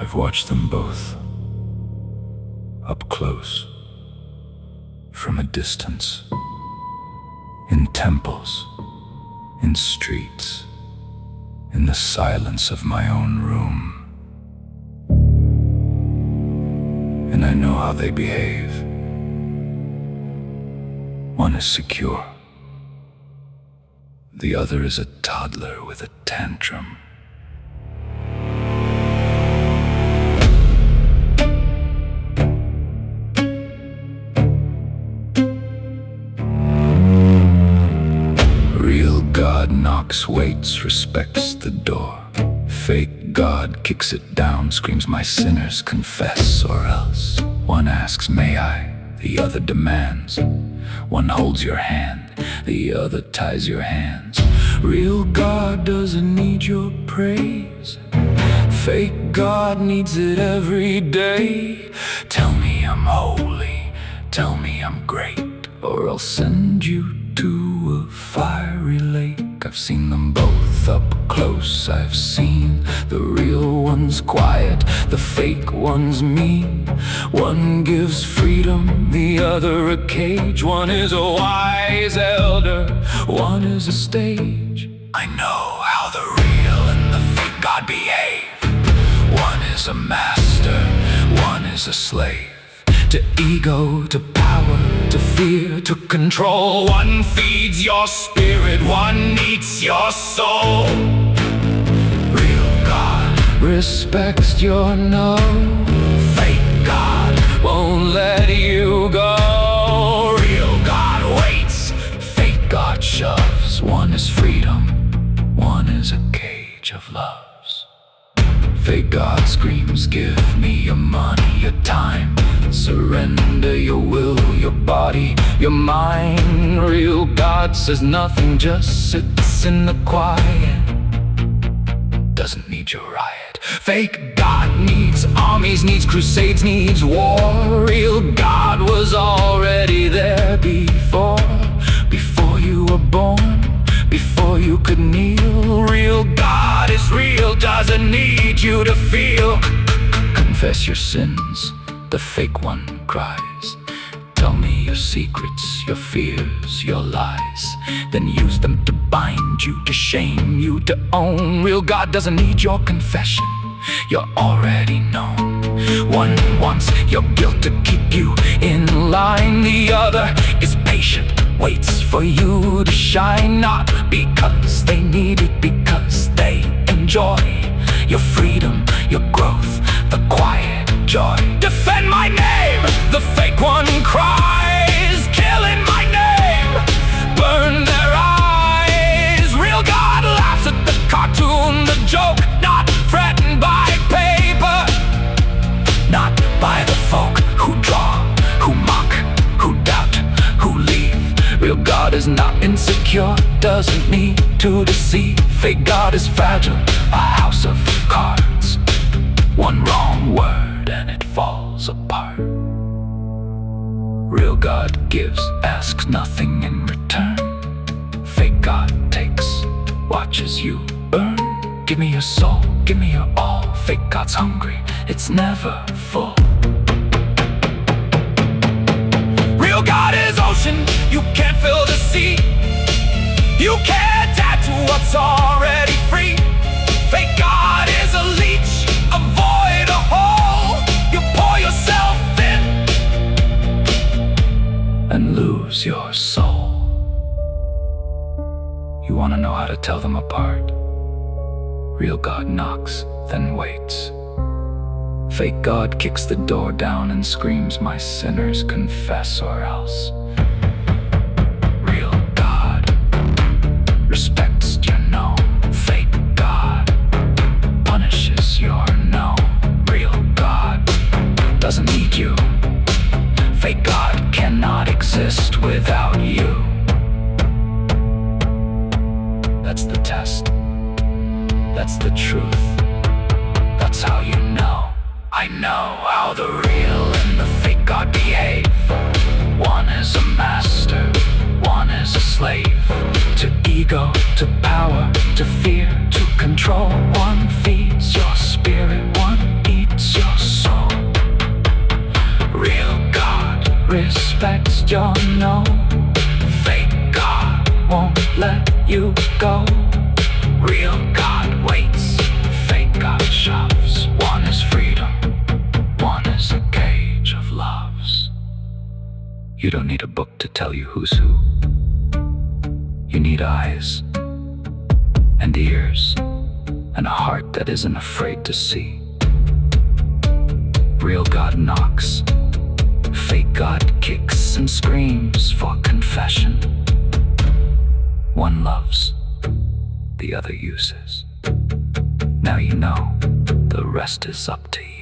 I've watched them both, up close, from a distance, in temples, in streets, in the silence of my own room. And I know how they behave. One is secure. The other is a toddler with a tantrum. Real God knocks, waits, respects the door. Fake God kicks it down, screams, "My sinners, confess or else." One asks, "May I?" The other demands. One holds your hand, the other ties your hands. Real God doesn't need your praise. Fake God needs it every day. Tell me I'm holy, tell me I'm great, or I'll send you to a fiery lake. I've seen them both up close. I've seen the real ones quiet, the fake ones mean. One gives freedom, the other a cage. One is a wise elder, one is a stage. I know how the real and the fake God behave. One is a master, one is a slave. To ego, to power, to fear, to control. One feeds your spirit, one eats your soul. Real God respects your no. Fake God won't let you go. Real God waits, fake God shoves. One is freedom, one is a cage of loves. Fake God screams, "Give me your money, your time. Surrender your will, your body, your mind." Real God says nothing, just sits in the quiet. Doesn't need your riot. Fake God needs armies, needs crusades, needs war. Real God was already there before you were born, before you could kneel. Real God is real, doesn't need you to feel. Confess your sins, the fake one cries. Tell me your secrets, your fears, your lies. Then use them to bind you, to shame you, to own. Real God doesn't need your confession, you're already known. One wants your guilt to keep you in line. The other is patient, waits for you to shine. Not because they need it, because they enjoy your freedom, your growth, the quiet joy. Defend my name, the fake one cries. Killing my name, burn their eyes. Real God laughs at the cartoon, the joke. Not threatened by paper, not by the folk who draw, who mock, who doubt, who leave. Real God is not insecure, doesn't need to deceive. Fake God is fragile, a house of cards. One wrong word and it falls apart. Real God gives, asks nothing in return. Fake God takes, watches you burn. Give me your soul, give me your all. Fake God's hungry, it's never full. Real God is ocean, you can't fill the sea. You can't add to what's already free. Fake God is a leech, avoid a hole. You pour yourself in and lose your soul. You want to know how to tell them apart? Real God knocks, then waits. Fake God kicks the door down and screams, "My sinners, confess or else." Real God respects your no. Fake God punishes your no. Real God doesn't need you. Fake God cannot exist without you. That's the test. That's the truth. That's how you know. I know how the real and the fake God behave. One is a master, one is a slave. To ego, to power, to fear, to control. One feeds your spirit, one eats your no. Fake God won't let you go. Real God waits, fake God shoves. One is freedom, one is a cage of loves. You don't need a book to tell you who's who. You need eyes and ears and a heart that isn't afraid to see. Real God knocks, fake God kicks and screams for confession. One loves, the other uses. Now you know, the rest is up to you.